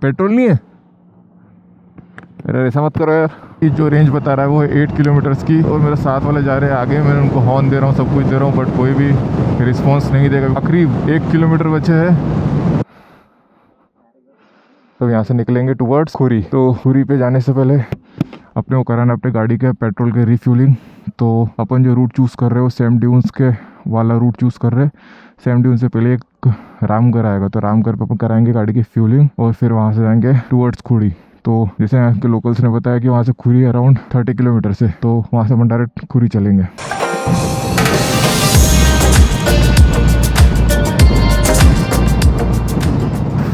Petrol नहीं है? अरे ऐसा मत करो यार। ये जो रेंज बता रहा है वो 8 किलोमीटर्स की, और मेरे साथ वाले जा रहे हैं आगे। मैंने उनको हॉर्न दे रहा हूँ, सब कुछ दे रहा हूँ, बट कोई भी रिस्पॉन्स नहीं देगा। आखिरी 1 किलोमीटर बचे है, तो यहाँ से निकलेंगे टुवर्ड्स खुरी। तो खुरी पे जाने से पहले अपने को कराना अपने गाड़ी के पेट्रोल के रिफ्यूलिंग। तो अपन जो रूट चूज़ कर रहे हो सैम ड्यून्स के वाला रूट चूज़ कर रहे हैं। सैम ड्यून से पहले एक रामगढ़ आएगा, तो रामगढ़ पे अपन कराएंगे गाड़ी की फ्यूलिंग, और फिर वहाँ से जाएंगे टुवर्ड्स खुरी। तो जैसे यहाँ के लोकल्स ने बताया कि वहाँ से खुरी अराउंड 30 किलोमीटर से, तो वहाँ से अपन डायरेक्ट खुरी चलेंगे।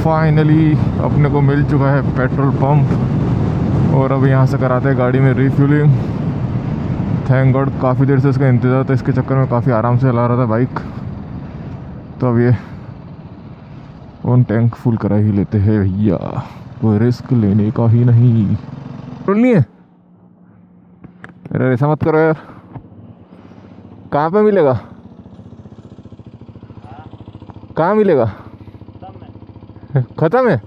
फाइनली अपने को मिल चुका है पेट्रोल पंप, और अब यहाँ से कराते हैं गाड़ी में रिफ्यूलिंग। थैंक गॉड काफ़ी देर से इसका इंतज़ार था, इसके चक्कर में काफ़ी आराम से चला रहा था बाइक। तो अब ये वन टैंक फुल करा ही लेते हैं भैया, कोई रिस्क लेने का ही नहीं। पेट्रोल नहीं है? अरे ऐसा मत करो यार। कहाँ पे मिलेगा? कहाँ मिलेगा? खत्म है?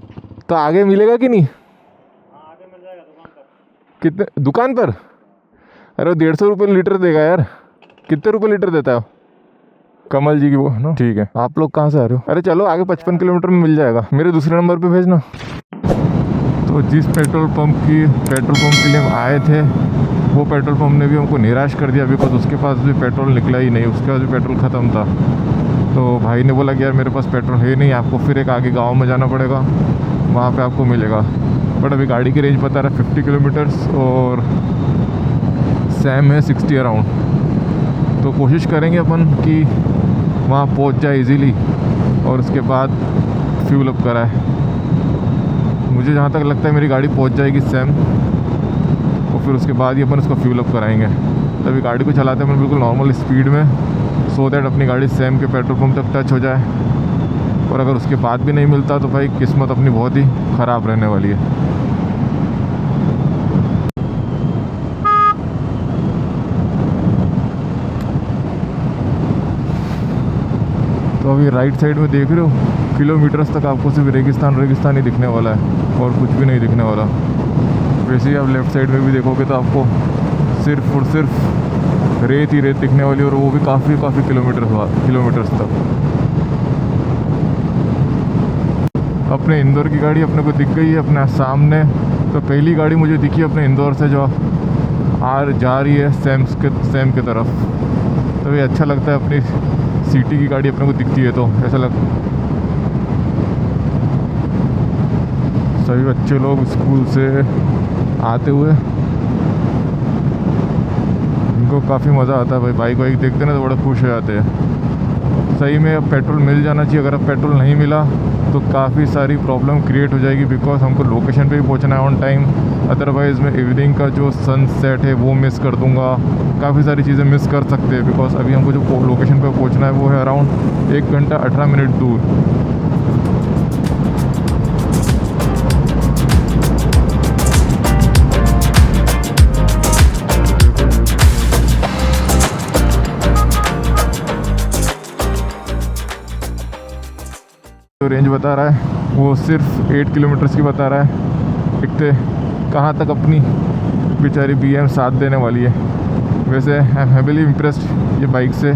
तो आगे मिलेगा कि नहीं? आगे मिल जाएगा दुकान पर। कितने दुकान पर? अरे 150 रुपये लीटर देगा यार। कितने रुपए लीटर देता है? कमल जी की वो ना, ठीक है। आप लोग कहाँ से आ रहे हो? अरे चलो आगे 55 किलोमीटर में मिल जाएगा, मेरे दूसरे नंबर पे भेजना। तो जिस पेट्रोल पंप के लिए हम आए थे, वो पेट्रोल पंप ने भी हमको निराश कर दिया, बिकॉज उसके पास भी पेट्रोल निकला ही नहीं, उसके पास भी पेट्रोल ख़त्म था। तो भाई ने बोला कि यार मेरे पास पेट्रोल है नहीं, आपको फिर एक आगे गाँव में जाना पड़ेगा, वहाँ पर आपको मिलेगा। बट अभी गाड़ी की रेंज बता रहा है 50 किलोमीटर्स, और सैम है 60 अराउंड। तो कोशिश करेंगे अपन कि वहाँ पहुँच जाए इजीली, और उसके बाद फ्यूल अप कराए। मुझे जहाँ तक लगता है मेरी गाड़ी पहुँच जाएगी सैम, और फिर उसके बाद ही अपन उसको फ्यूल अप कराएंगे। तभी गाड़ी को चलाते हैं बिल्कुल नॉर्मल स्पीड में, सो दैट अपनी गाड़ी सैम के पेट्रोल पंप तक टच हो जाए। और अगर उसके बाद भी नहीं मिलता तो भाई किस्मत अपनी बहुत ही ख़राब रहने वाली है। तो अभी राइट साइड में देख रहे हो, किलोमीटर्स तक आपको सिर्फ रेगिस्तान ही दिखने वाला है, और कुछ भी नहीं दिखने वाला। वैसे ही आप लेफ़्ट साइड में भी देखोगे तो आपको सिर्फ और सिर्फ रेत ही रेत दिखने वाली, और वो भी काफ़ी किलोमीटर्स तक। अपने इंदौर की गाड़ी अपने को दिख गई है अपने सामने। तो पहली गाड़ी मुझे दिखी अपने इंदौर से जो जा रही है सैम के तरफ। तो ये अच्छा लगता है, अपनी सिटी की गाड़ी अपने को दिखती है तो ऐसा सभी बच्चे लोग स्कूल से आते हुए, इनको काफ़ी मज़ा आता है भाई, बाइक देखते ना तो बड़ा खुश हो जाते हैं। सही में अब पेट्रोल मिल जाना चाहिए। अगर अब पेट्रोल नहीं मिला तो काफ़ी सारी प्रॉब्लम क्रिएट हो जाएगी, बिकॉज हमको लोकेशन पे भी पहुंचना है ऑन टाइम। अदरवाइज़ मैं इवनिंग का जो सनसेट है वो मिस कर दूंगा, काफ़ी सारी चीज़ें मिस कर सकते हैं। बिकॉज अभी हमको जो लोकेशन पे पहुंचना है वो है अराउंड 1 घंटा 18 मिनट दूर। जो रेंज बता रहा है वो सिर्फ 8 किलोमीटर्स की बता रहा है। देखते कहाँ तक अपनी बेचारी BM साथ देने वाली है। वैसे आई एम हैवीली इम्प्रेस्ड ये बाइक से,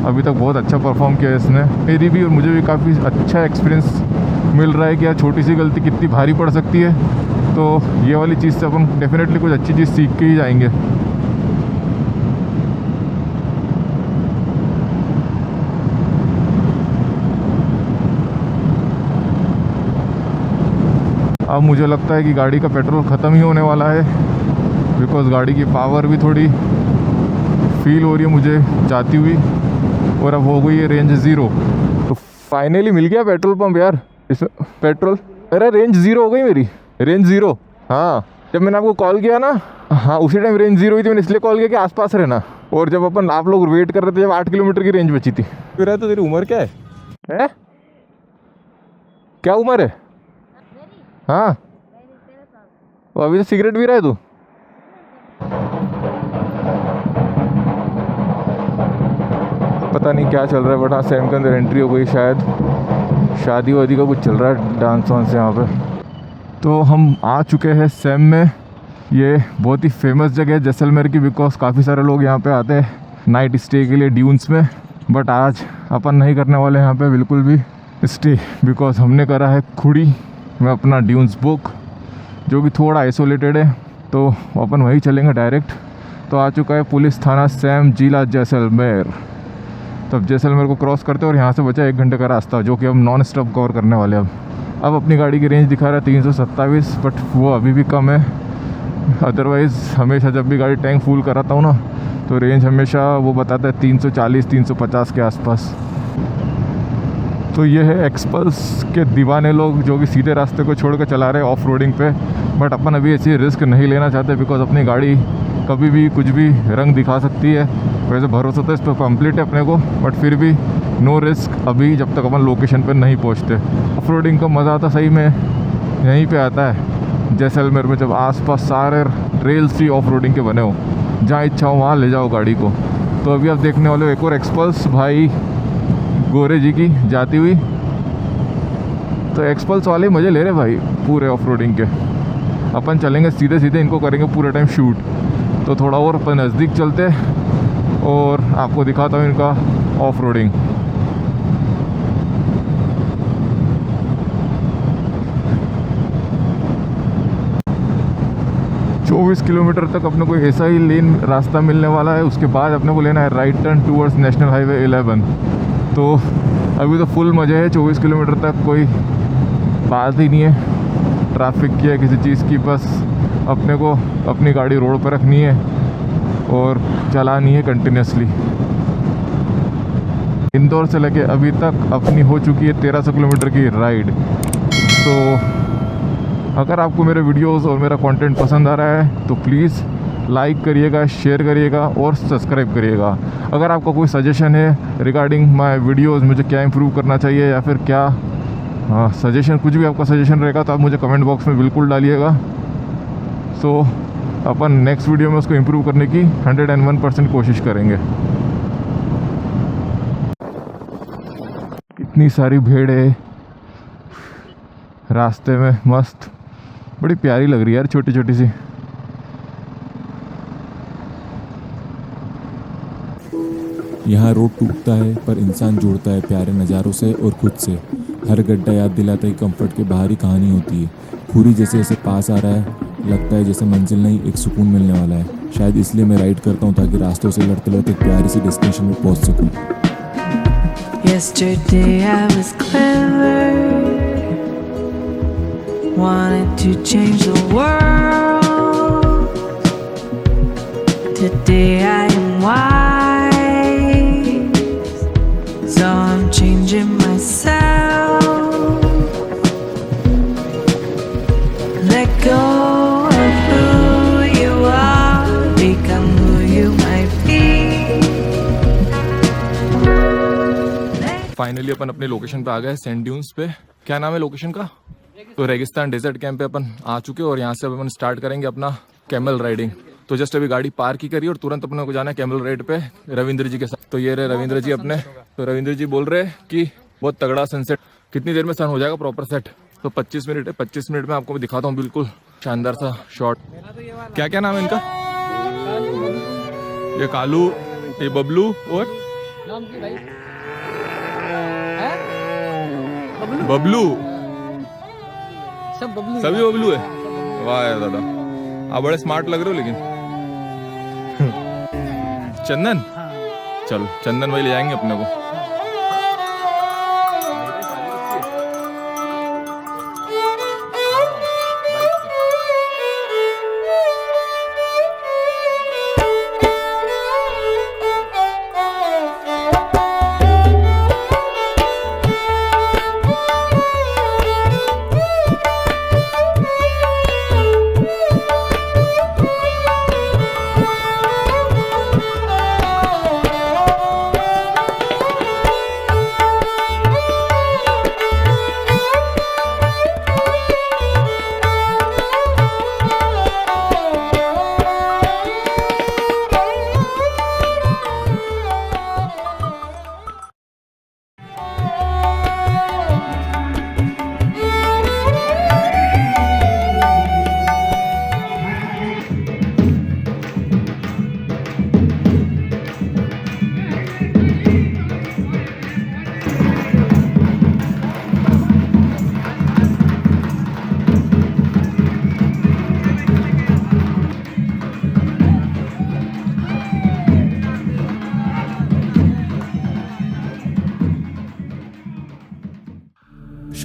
अभी तक बहुत अच्छा परफॉर्म किया है इसने। मेरी भी और मुझे भी काफ़ी अच्छा एक्सपीरियंस मिल रहा है कि यार छोटी सी गलती कितनी भारी पड़ सकती है। तो ये वाली चीज़ से अपन डेफिनेटली कुछ अच्छी चीज़ सीख के ही जाएंगे। अब मुझे लगता है कि गाड़ी का पेट्रोल ख़त्म ही होने वाला है, बिकॉज़ गाड़ी की पावर भी थोड़ी फील हो रही है मुझे जाती हुई, और अब हो गई है रेंज 0। तो फाइनली मिल गया पेट्रोल पंप यार। इस पेट्रोल अरे रेंज 0 हो गई मेरी, रेंज 0। हाँ, जब मैंने आपको कॉल किया ना, हाँ उसी टाइम रेंज 0 हुई थी। मैंने इसलिए कॉल किया कि आसपास रहना। और जब अपन आप लोग वेट कर रहे थे, जब 8 किलोमीटर की रेंज बची थी। फिर तो तेरी उम्र क्या है? क्या उम्र है? हाँ, तो अभी तो सिगरेट पी रहा है तू? पता नहीं क्या चल रहा है, बट हाँ सैम के अंदर एंट्री हो गई, शायद शादी वादी का कुछ चल रहा है, डांस वांस यहाँ पे। तो हम आ चुके हैं सैम में। ये बहुत ही फेमस जगह है जैसलमेर की, बिकॉज काफ़ी सारे लोग यहाँ पे आते हैं नाइट स्टे के लिए ड्यून्स में। बट आज अपन नहीं करने वाले यहाँ पे बिल्कुल भी स्टे, बिकॉज हमने करा है खुड़ी में अपना ड्यून्स बुक, जो कि थोड़ा आइसोलेटेड है, तो अपन वहीं चलेंगे डायरेक्ट। तो आ चुका है पुलिस थाना सैम, जिला जैसलमेर। तब जैसलमेर को क्रॉस करते और यहाँ से बचा 1 घंटे का रास्ता, जो कि हम नॉन स्टॉप कवर करने वाले हैं। अब अपनी गाड़ी की रेंज दिखा रहा है 327, बट वो अभी भी कम है। अदरवाइज़ हमेशा जब भी गाड़ी टैंक फुल कराता हूँ ना, तो रेंज हमेशा वो बताता है 340-350 के आसपास। तो ये है एक्सपल्स के दीवाने लोग, जो कि सीधे रास्ते को छोड़ कर चला रहे हैं ऑफ रोडिंग पे। बट अपन अभी ऐसी रिस्क नहीं लेना चाहते, बिकॉज अपनी गाड़ी कभी भी कुछ भी रंग दिखा सकती है। वैसे भरोसा तो इस पर कंप्लीट है अपने को, बट फिर भी नो रिस्क अभी, जब तक अपन लोकेशन पर नहीं पहुँचते। ऑफ रोडिंग का मज़ा आता सही में यहीं पर आता है जैसलमेर में, जब आसपास सारे ट्रेल्स ही ऑफ रोडिंग के बने हो, जहाँ इच्छा हो वहाँ ले जाओ गाड़ी को। तो अभी आप देखने वाले हो एक और एक्सपल्स भाई गोरे जी की जाती हुई। तो एक्सपल्स वाले मज़े ले रहे भाई पूरे ऑफ रोडिंग के। अपन चलेंगे सीधे सीधे, इनको करेंगे पूरे टाइम शूट। तो थोड़ा और अपन नज़दीक चलते और आपको दिखाता हूँ इनका ऑफ रोडिंग। चौबीस किलोमीटर तक अपने को ऐसा ही लेन रास्ता मिलने वाला है। उसके बाद अपने को लेना है right turn towards national highway 11। तो अभी तो फुल मज़े है, 24 किलोमीटर तक कोई बात ही नहीं है ट्रैफिक की है किसी चीज़ की। बस अपने को अपनी गाड़ी रोड पर रखनी है और चलानी है कंटिन्यूसली। इंदौर से लेके अभी तक अपनी हो चुकी है 1300 किलोमीटर की राइड। तो अगर आपको मेरे वीडियोस और मेरा कंटेंट पसंद आ रहा है तो प्लीज़ लाइक करिएगा, शेयर करिएगा और सब्सक्राइब करिएगा। अगर आपका कोई सजेशन है रिगार्डिंग माय वीडियोस, मुझे क्या इंप्रूव करना चाहिए या फिर क्या सजेशन, कुछ भी आपका सजेशन रहेगा तो आप मुझे कमेंट बॉक्स में बिल्कुल डालिएगा। सो अपन नेक्स्ट वीडियो में उसको इम्प्रूव करने की 101% कोशिश करेंगे। कितनी सारी भीड़ है रास्ते में, मस्त, बड़ी प्यारी लग रही है यार, छोटी छोटी सी। यहाँ रोड टूटता है पर इंसान जुड़ता है प्यारे नज़ारों से और खुद से। हर गड्ढा याद दिलाता है कंफर्ट के बाहरी कहानी होती है। खुरी जैसे जैसे पास आ रहा है, लगता है जैसे मंजिल नहीं एक सुकून मिलने वाला है। शायद इसलिए मैं राइड करता हूँ, ताकि रास्तों से लड़ते लड़ते एक प्यारी सी डेस्टिनेशन में पहुँच सकूँ। Yesterday I was clever, wanted to change the world. Today I am wise, so I'm changing myself. Let go of who you are, become who you might be. Finally अपन अपने लोकेशन पे आ गए, sand dunes पे। क्या नाम है location का? तो रेगिस्तान डेजर्ट कैंप पे अपन आ चुके हैं और यहाँ से अपन स्टार्ट करेंगे अपना कैमल राइडिंग। तो जस्ट अभी गाड़ी पार्क ही करी और तुरंत अपने को जाना है कैमल राइड पे रविंद्र जी के साथ। तो ये रहे रविंद्र जी अपने। तो रविंद्र जी बोल रहे हैं कि बहुत तगड़ा सनसेट, कितनी देर में सन हो जाएगा प्रॉपर सेट? तो 25 मिनट है, 25 मिनट में आपको दिखाता हूँ बिल्कुल शानदार सा शॉट। क्या क्या नाम है इनका? ये कालू, ये बबलू और बबलू, सब बबलू, सभी बबलू है। वाह यार दादा, आप बड़े स्मार्ट लग रहे हो। लेकिन चंदन, चलो चंदन भाई ले जाएंगे अपने को।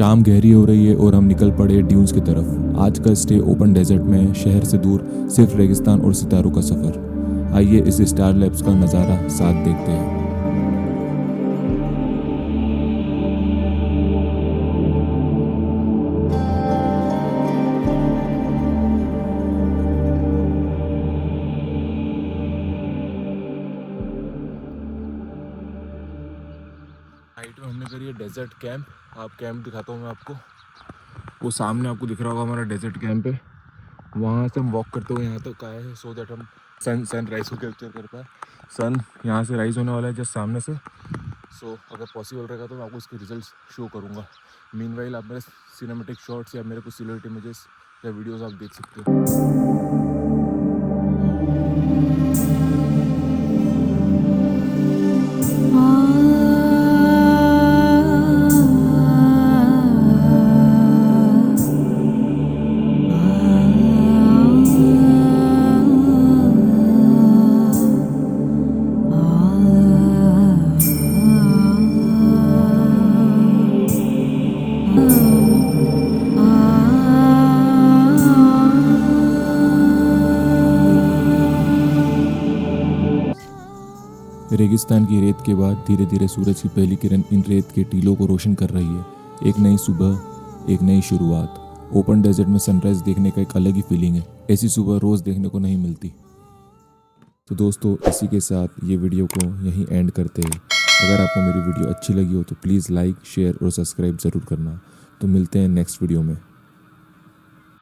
शाम गहरी हो रही है और हम निकल पड़े ड्यून्स की तरफ। आज का स्टे ओपन डेजर्ट में है, शहर से दूर, सिर्फ रेगिस्तान और सितारों का सफ़र। आइए इस स्टार लैब्स का नज़ारा साथ देखते हैं। नाइट में हमने करी है डेजर्ट कैंप। आप कैंप दिखाता हूँ मैं आपको। वो सामने आपको दिख रहा होगा हमारा डेजर्ट कैंप है। वहाँ से हम वॉक करते हुए यहाँ तक आए हैं सो दैट हम सनराइज को कैप्चर कर पाए। सन यहाँ से राइज होने वाला है जस्ट सामने से। सो अगर पॉसिबल रहेगा तो मैं आपको इसके रिजल्ट्स शो करूँगा। मीनवाइल आप मेरे सिनेमेटिक शॉट्स या मेरे कुछ सिलुएट इमेजेस या वीडियोज़ आप देख सकते हो। रेगिस्तान की रेत के बाद धीरे धीरे सूरज की पहली किरण इन रेत के टीलों को रोशन कर रही है। एक नई सुबह, एक नई शुरुआत। ओपन डेजर्ट में सनराइज देखने का एक अलग ही फीलिंग है। ऐसी सुबह रोज़ देखने को नहीं मिलती। तो दोस्तों, इसी के साथ ये वीडियो को यहीं एंड करते हैं। अगर आपको मेरी वीडियो अच्छी लगी हो तो प्लीज़ लाइक, शेयर और सब्सक्राइब ज़रूर करना। तो मिलते हैं नेक्स्ट वीडियो में।